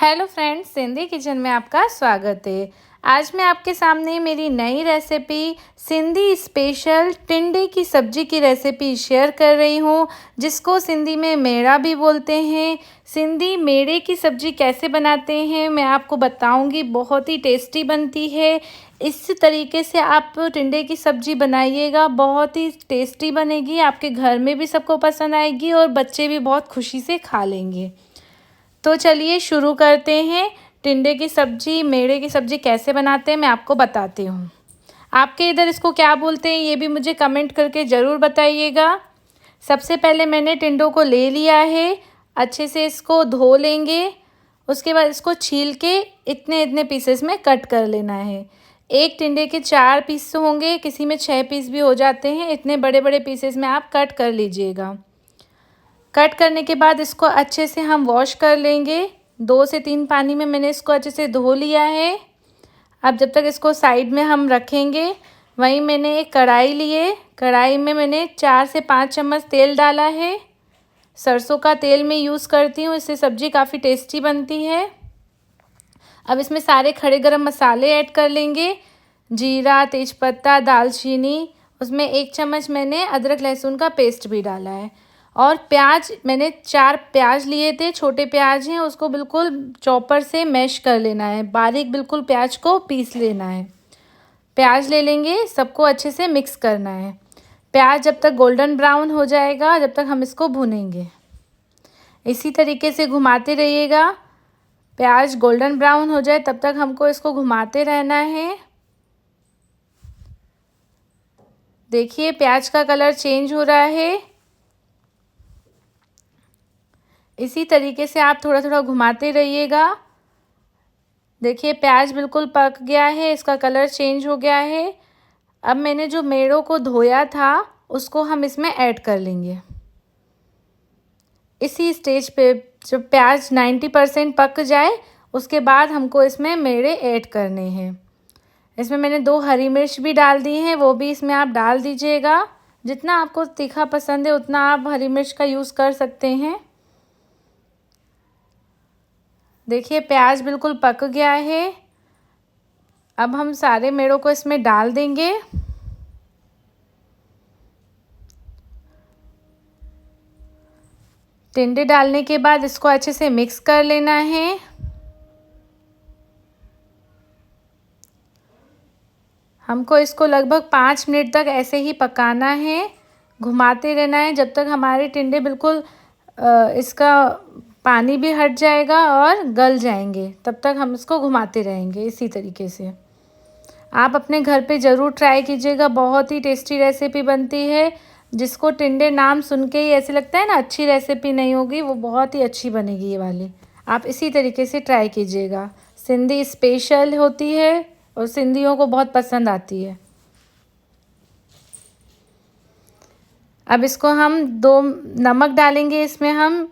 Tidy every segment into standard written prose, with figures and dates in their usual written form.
Hello friends, Sindhi kitchen में आपका स्वागत है। आज मैं आपके सामने मेरी नई रेसिपी सिंधी स्पेशल टिंडे की सब्ज़ी की रेसिपी शेयर कर रही हूँ, जिसको सिंधी में मेड़ा भी बोलते हैं। सिंधी मेड़े की सब्ज़ी कैसे बनाते हैं मैं आपको बताऊँगी। बहुत ही टेस्टी बनती है। इस तरीके से आप टिंडे की सब्ज़ी बनाइएगा, बहुत ही टेस्टी बनेगी। आपके घर में भी सबको पसंद आएगी और बच्चे भी बहुत खुशी से खा लेंगे। तो चलिए शुरू करते हैं। टिंडे की सब्ज़ी, मेड़े की सब्ज़ी कैसे बनाते हैं मैं आपको बताती हूँ। आपके इधर इसको क्या बोलते हैं ये भी मुझे कमेंट करके ज़रूर बताइएगा। सबसे पहले मैंने टिंडों को ले लिया है, अच्छे से इसको धो लेंगे। उसके बाद इसको छील के इतने इतने पीसेस में कट कर लेना है। एक टिंडे के 4 पीस होंगे, किसी में 6 पीस भी हो जाते हैं। इतने बड़े बड़े पीसेस में आप कट कर लीजिएगा। कट करने के बाद इसको अच्छे से हम वॉश कर लेंगे। 2 से 3 पानी में मैंने इसको अच्छे से धो लिया है। अब जब तक इसको साइड में हम रखेंगे, वहीं मैंने एक कढ़ाई लिए। कढ़ाई में मैंने 4 से 5 चम्मच तेल डाला है। सरसों का तेल मैं यूज़ करती हूँ, इससे सब्ज़ी काफ़ी टेस्टी बनती है। अब इसमें सारे खड़े गरम मसाले ऐड कर लेंगे। जीरा, तेज़पत्ता, दालचीनी, उसमें 1 चम्मच मैंने अदरक लहसुन का पेस्ट भी डाला है। और प्याज मैंने 4 प्याज लिए थे, छोटे प्याज हैं, उसको बिल्कुल चॉपर से मैश कर लेना है, बारीक बिल्कुल प्याज को पीस लेना है। प्याज ले लेंगे, सबको अच्छे से मिक्स करना है। प्याज जब तक गोल्डन ब्राउन हो जाएगा, जब तक हम इसको भूनेंगे। इसी तरीके से घुमाते रहिएगा। प्याज गोल्डन ब्राउन हो जाए तब तक हमको इसको घुमाते रहना है। देखिए प्याज का कलर चेंज हो रहा है। इसी तरीके से आप थोड़ा थोड़ा घुमाते रहिएगा। देखिए प्याज बिल्कुल पक गया है, इसका कलर चेंज हो गया है। अब मैंने जो मेड़ों को धोया था उसको हम इसमें ऐड कर लेंगे। इसी स्टेज पे जब प्याज 90% पक जाए, उसके बाद हमको इसमें मेड़े ऐड करने हैं। इसमें मैंने 2 हरी मिर्च भी डाल दी हैं, वो भी इसमें आप डाल दीजिएगा। जितना आपको तीखा पसंद है उतना आप हरी मिर्च का यूज़ कर सकते हैं। देखिए प्याज बिल्कुल पक गया है। अब हम सारे मेड़ों को इसमें डाल देंगे। टिंडे डालने के बाद इसको अच्छे से मिक्स कर लेना है। हमको इसको लगभग 5 मिनट तक ऐसे ही पकाना है, घुमाते रहना है जब तक हमारे टिंडे बिल्कुल इसका पानी भी हट जाएगा और गल जाएंगे। तब तक हम इसको घुमाते रहेंगे इसी तरीके से। आप अपने घर पे ज़रूर ट्राई कीजिएगा, बहुत ही टेस्टी रेसिपी बनती है। जिसको टिंडे नाम सुन के ही ऐसे लगता है ना अच्छी रेसिपी नहीं होगी, वो बहुत ही अच्छी बनेगी ये वाली। आप इसी तरीके से ट्राई कीजिएगा। सिंधी स्पेशल होती है और सिंधियों को बहुत पसंद आती है। अब इसको हम 2 नमक डालेंगे इसमें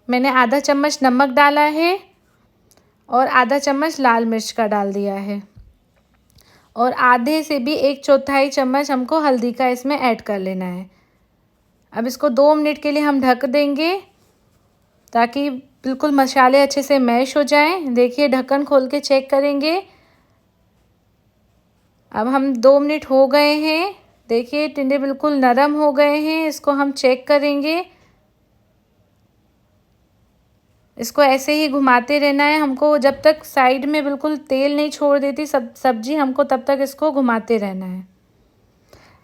मैंने आधा चम्मच नमक डाला है और आधा चम्मच लाल मिर्च का डाल दिया है। और आधे से भी 1/4 चम्मच हमको हल्दी का इसमें ऐड कर लेना है। अब इसको 2 मिनट के लिए हम ढक देंगे ताकि बिल्कुल मसाले अच्छे से मैश हो जाएं। देखिए ढक्कन खोल के चेक करेंगे। अब हम 2 मिनट हो गए हैं। देखिए टिंडे बिल्कुल नरम हो गए हैं। इसको हम चेक करेंगे। इसको ऐसे ही घुमाते रहना है हमको, जब तक साइड में बिल्कुल तेल नहीं छोड़ देती सब्जी, हमको तब तक इसको घुमाते रहना है।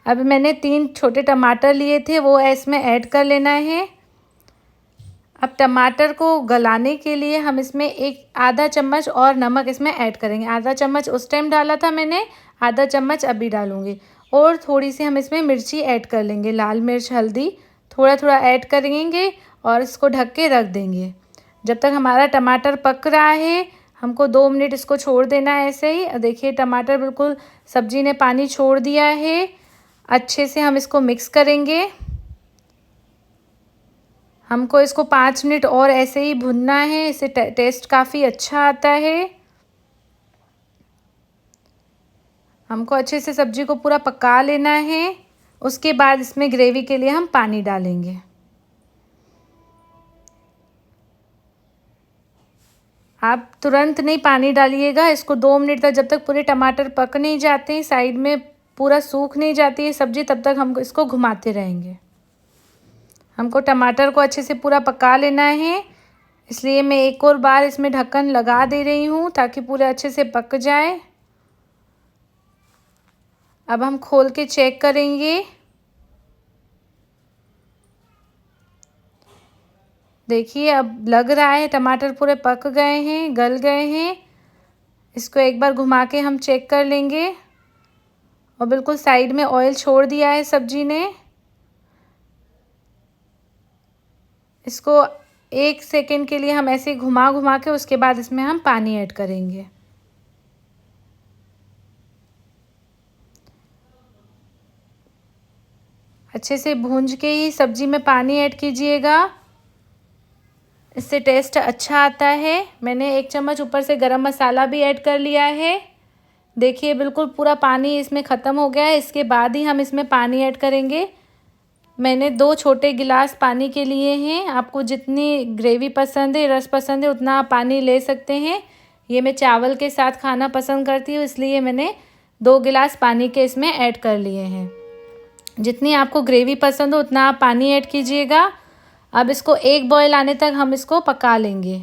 अब मैंने 3 छोटे टमाटर लिए थे, वो इसमें ऐड कर लेना है। अब टमाटर को गलाने के लिए हम इसमें आधा चम्मच और नमक इसमें ऐड करेंगे। आधा चम्मच उस टाइम डाला था मैंने, आधा चम्मच अभी डालूँगी। और थोड़ी सी हम इसमें मिर्ची ऐड कर लेंगे, लाल मिर्च, हल्दी थोड़ा थोड़ा ऐड करेंगे और इसको ढक के रख देंगे। जब तक हमारा टमाटर पक रहा है, हमको 2 मिनट इसको छोड़ देना है ऐसे ही। देखिए टमाटर बिल्कुल सब्जी ने पानी छोड़ दिया है। अच्छे से हम इसको मिक्स करेंगे। हमको इसको 5 मिनट और ऐसे ही भुनना है, इससे टेस्ट काफ़ी अच्छा आता है। हमको अच्छे से सब्जी को पूरा पका लेना है। उसके बाद इसमें ग्रेवी के लिए हम पानी डालेंगे। आप तुरंत नहीं पानी डालिएगा, इसको 2 मिनट तक, जब तक पूरे टमाटर पक नहीं जाते, साइड में पूरा सूख नहीं जाती है सब्ज़ी, तब तक हम इसको घुमाते रहेंगे। हमको टमाटर को अच्छे से पूरा पका लेना है, इसलिए मैं एक और बार इसमें ढक्कन लगा दे रही हूँ ताकि पूरे अच्छे से पक जाए। अब हम खोल के चेक करेंगे। देखिए अब लग रहा है टमाटर पूरे पक गए हैं, गल गए हैं। इसको एक बार घुमा के हम चेक कर लेंगे। और बिल्कुल साइड में ऑयल छोड़ दिया है सब्जी ने। इसको 1 सेकेंड के लिए हम ऐसे घुमा घुमा के, उसके बाद इसमें हम पानी ऐड करेंगे। अच्छे से भूंज के ही सब्जी में पानी ऐड कीजिएगा, इससे टेस्ट अच्छा आता है। मैंने 1 चम्मच ऊपर से गरम मसाला भी ऐड कर लिया है। देखिए बिल्कुल पूरा पानी इसमें ख़त्म हो गया है। इसके बाद ही हम इसमें पानी ऐड करेंगे। मैंने 2 छोटे गिलास पानी के लिए हैं। आपको जितनी ग्रेवी पसंद है, रस पसंद है, उतना आप पानी ले सकते हैं। ये मैं चावल के साथ खाना पसंद करती हूँ, इसलिए मैंने 2 गिलास पानी के इसमें ऐड कर लिए हैं। जितनी आपको ग्रेवी पसंद हो उतना आप पानी ऐड कीजिएगा। अब इसको 1 बॉयल आने तक हम इसको पका लेंगे।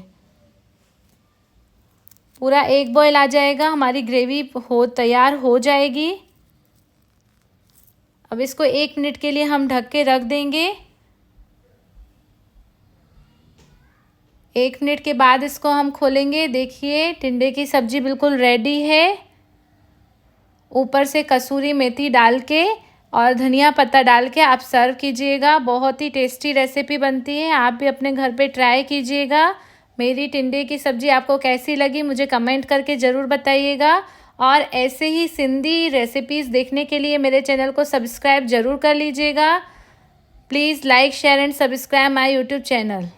पूरा 1 बॉयल आ जाएगा, हमारी ग्रेवी तैयार हो जाएगी। अब इसको 1 मिनट के लिए हम ढक के रख देंगे। 1 मिनट के बाद इसको हम खोलेंगे। देखिए टिंडे की सब्ज़ी बिल्कुल रेडी है। ऊपर से कसूरी मेथी डाल के और धनिया पत्ता डाल के आप सर्व कीजिएगा। बहुत ही टेस्टी रेसिपी बनती है, आप भी अपने घर पे ट्राई कीजिएगा। मेरी टिंडे की सब्ज़ी आपको कैसी लगी मुझे कमेंट करके ज़रूर बताइएगा। और ऐसे ही सिंधी रेसिपीज़ देखने के लिए मेरे चैनल को सब्सक्राइब ज़रूर कर लीजिएगा। Please like, share and subscribe my YouTube channel.